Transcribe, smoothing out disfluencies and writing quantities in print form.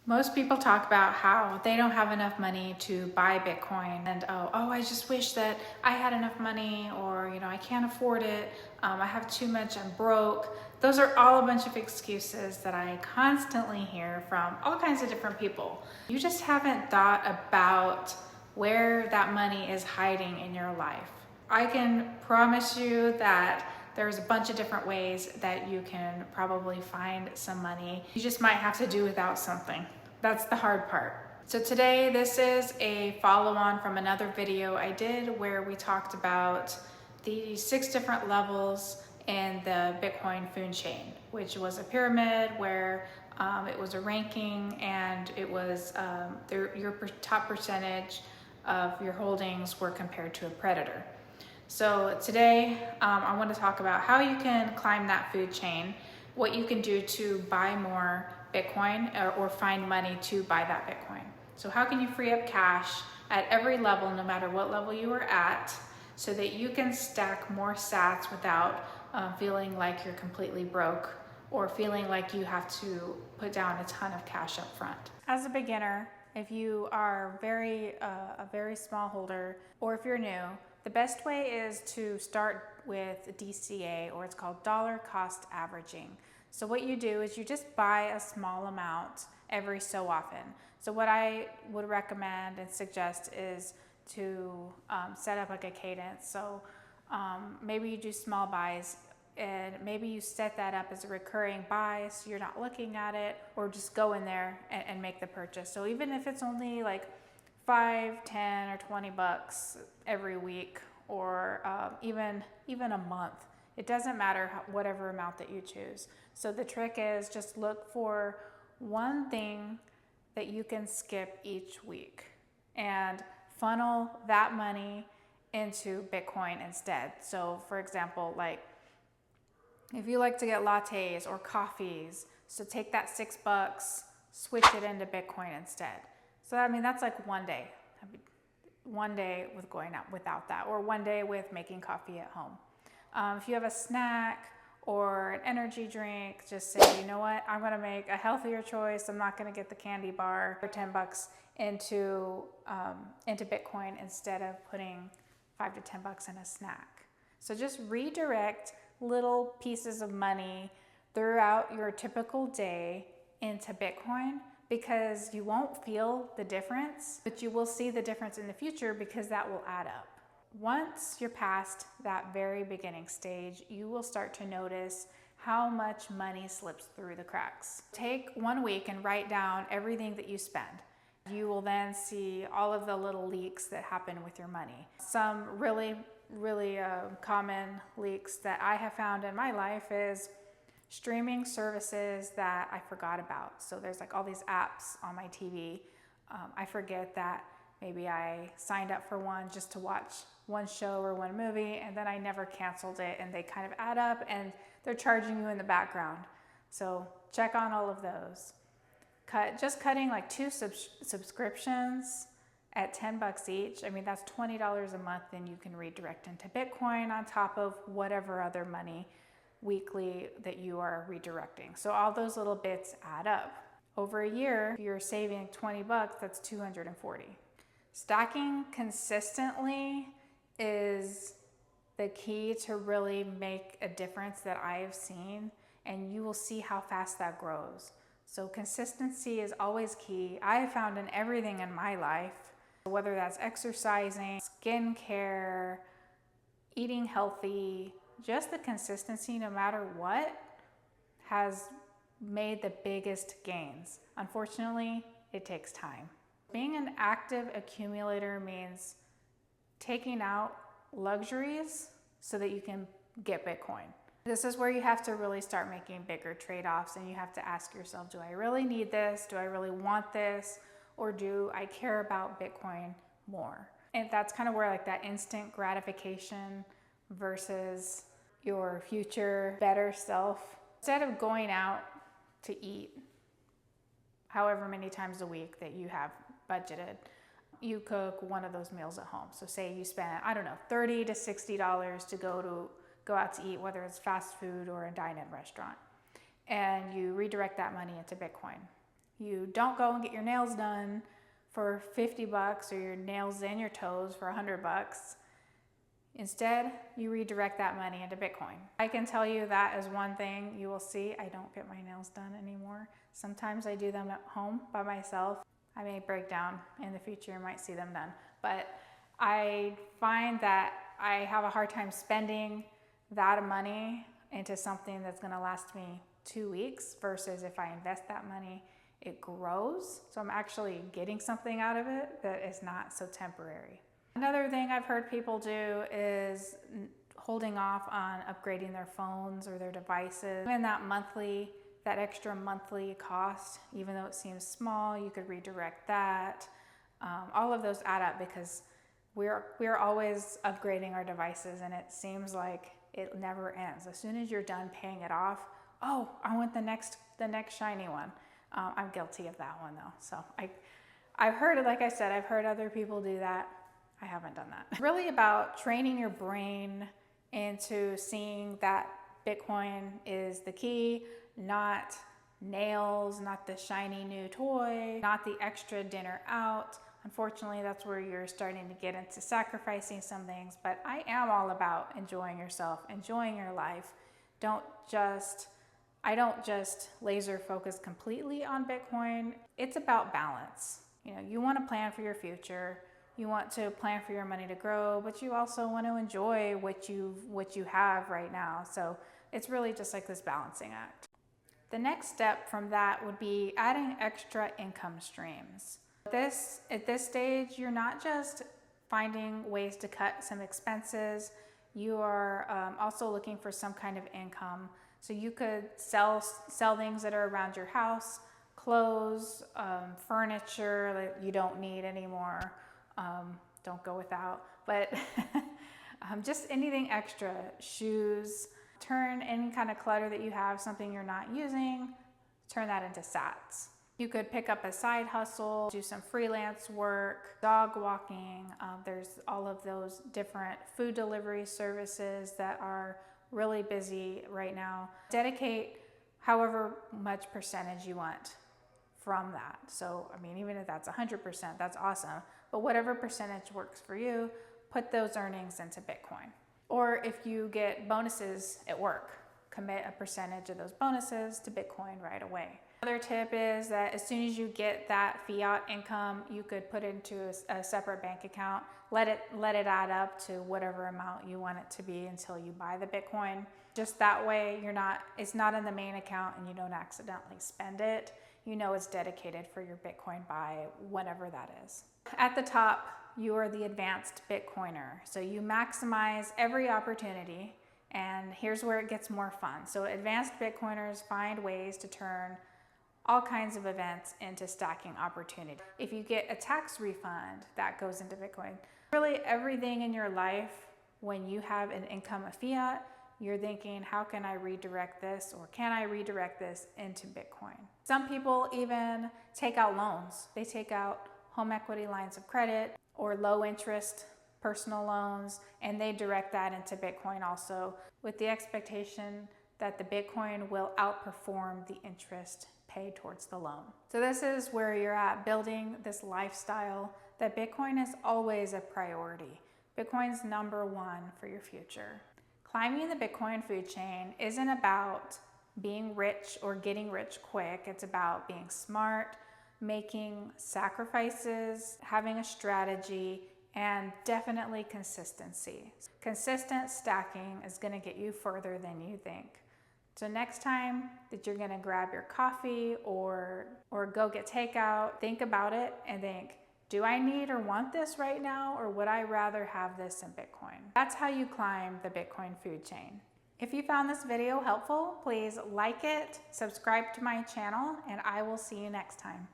Most people talk about how they don't have enough money to buy Bitcoin and I just wish that I had enough money, or I can't afford it. I have too much, I'm broke. Those are all a bunch of excuses that I constantly hear from all kinds of different people. You just haven't thought about where that money is hiding in your life. I can promise you that there's a bunch of different ways that you can probably find some money. You just might have to do without something. That's the hard part. So today, this is a follow-on from another video I did where we talked about the 6 different levels in the Bitcoin food chain, which was a pyramid where it was a ranking, and it was your top percentage of your holdings were compared to a predator. So today, I want to talk about how you can climb that food chain, what you can do to buy more Bitcoin or find money to buy that Bitcoin. So how can you free up cash at every level, no matter what level you are at, so that you can stack more sats without feeling like you're completely broke or feeling like you have to put down a ton of cash up front. As a beginner, if you are a very small holder, or if you're new, the best way is to start with DCA, or it's called dollar cost averaging. So what you do is you just buy a small amount every so often. So what I would recommend and suggest is to set up like a cadence. So maybe you do small buys, and maybe you set that up as a recurring buy, so you're not looking at it, or just go in there and make the purchase. So even if it's only like $5, $10, or $20 every week, or even a month, it doesn't matter whatever amount that you choose. So the trick is just look for one thing that you can skip each week and funnel that money into Bitcoin instead. So for example, like if you like to get lattes or coffees, so take that $6, switch it into Bitcoin instead. So I mean, that's like one day with going out without that, or one day with making coffee at home. If you have a snack or an energy drink, just say, you know what, I'm gonna make a healthier choice. I'm not gonna get the candy bar for $10 into Bitcoin instead of putting $5 to $10 in a snack. So just redirect little pieces of money throughout your typical day into Bitcoin, because you won't feel the difference, but you will see the difference in the future, because that will add up. Once you're past that very beginning stage, you will start to notice how much money slips through the cracks. Take 1 week and write down everything that you spend. You will then see all of the little leaks that happen with your money. Some really common leaks that I have found in my life is streaming services that I forgot about. So there's like all these apps on my TV. I forget that maybe I signed up for one just to watch one show or one movie, and then I never canceled it, and they kind of add up and they're charging you in the background. So check on all of those. Cutting like 2 subscriptions at $10 each. I mean, that's $20 a month, and you can redirect into Bitcoin on top of whatever other money weekly that you are redirecting. So all those little bits add up. Over a year, if you're saving $20, that's $240. Stacking consistently is the key to really make a difference that I have seen, and you will see how fast that grows. So consistency is always key. I have found in everything in my life, whether that's exercising, skincare, eating healthy, just the consistency, no matter what, has made the biggest gains. Unfortunately, it takes time. Being an active accumulator means taking out luxuries so that you can get Bitcoin. This is where you have to really start making bigger trade-offs, and you have to ask yourself, do I really need this? Do I really want this? Or do I care about Bitcoin more? And that's kind of where like that instant gratification versus your future better self. Instead of going out to eat however many times a week that you have budgeted, you cook one of those meals at home. So say you spend, I don't know, $30 to $60 to go out to eat, whether it's fast food or a dine-in restaurant, and you redirect that money into Bitcoin. You don't go and get your nails done for 50 bucks or your nails and your toes for 100 bucks. Instead, you redirect that money into Bitcoin. I can tell you that is one thing you will see. I don't get my nails done anymore. Sometimes I do them at home by myself. I may break down in the future, you might see them done. But I find that I have a hard time spending that money into something that's gonna last me 2 weeks versus if I invest that money, it grows. So I'm actually getting something out of it that is not so temporary. Another thing I've heard people do is holding off on upgrading their phones or their devices. Even that extra monthly cost, even though it seems small, you could redirect that. All of those add up because we're always upgrading our devices, and it seems like it never ends. As soon as you're done paying it off, oh, I want the next shiny one. I'm guilty of that one though. So I've heard it, like I said, I've heard other people do that. I haven't done that. It's really about training your brain into seeing that Bitcoin is the key, not nails, not the shiny new toy, not the extra dinner out. Unfortunately, that's where you're starting to get into sacrificing some things, but I am all about enjoying yourself, enjoying your life. I don't just laser focus completely on Bitcoin. It's about balance. You know, you want to plan for your future. You want to plan for your money to grow, but you also want to enjoy what you have right now. So it's really just like this balancing act. The next step from that would be adding extra income streams. At this stage, you're not just finding ways to cut some expenses. You are also looking for some kind of income. So you could sell things that are around your house, clothes, furniture that you don't need anymore. Don't go without, but just anything extra, shoes. Turn any kind of clutter that you have, something you're not using, turn that into sats. You could pick up a side hustle, do some freelance work, dog walking. There's all of those different food delivery services that are really busy right now. Dedicate however much percentage you want from that. So, I mean, even if that's 100%, that's awesome. But whatever percentage works for you, put those earnings into Bitcoin. Or if you get bonuses at work, commit a percentage of those bonuses to Bitcoin right away. Another tip is that as soon as you get that fiat income, you could put it into a separate bank account, let it add up to whatever amount you want it to be until you buy the Bitcoin. Just that way it's not in the main account and you don't accidentally spend it. You know it's dedicated for your Bitcoin buy, whatever that is. At the top, you are the advanced Bitcoiner. So you maximize every opportunity, and here's where it gets more fun. So advanced Bitcoiners find ways to turn all kinds of events into stacking opportunity. If you get a tax refund, that goes into Bitcoin. Really everything in your life, when you have an income of fiat, you're thinking, how can I redirect this, or can I redirect this into Bitcoin? Some people even take out loans. They take out home equity lines of credit or low interest personal loans, and they direct that into Bitcoin also, with the expectation that the Bitcoin will outperform the interest paid towards the loan. So this is where you're at, building this lifestyle that Bitcoin is always a priority. Bitcoin's number one for your future. Climbing the Bitcoin food chain isn't about being rich or getting rich quick. It's about being smart, making sacrifices, having a strategy, and definitely consistency. Consistent stacking is going to get you further than you think. So next time that you're going to grab your coffee or go get takeout, think about it and think, do I need or want this right now, or would I rather have this in Bitcoin? That's how you climb the Bitcoin food chain. If you found this video helpful, please like it, subscribe to my channel, and I will see you next time.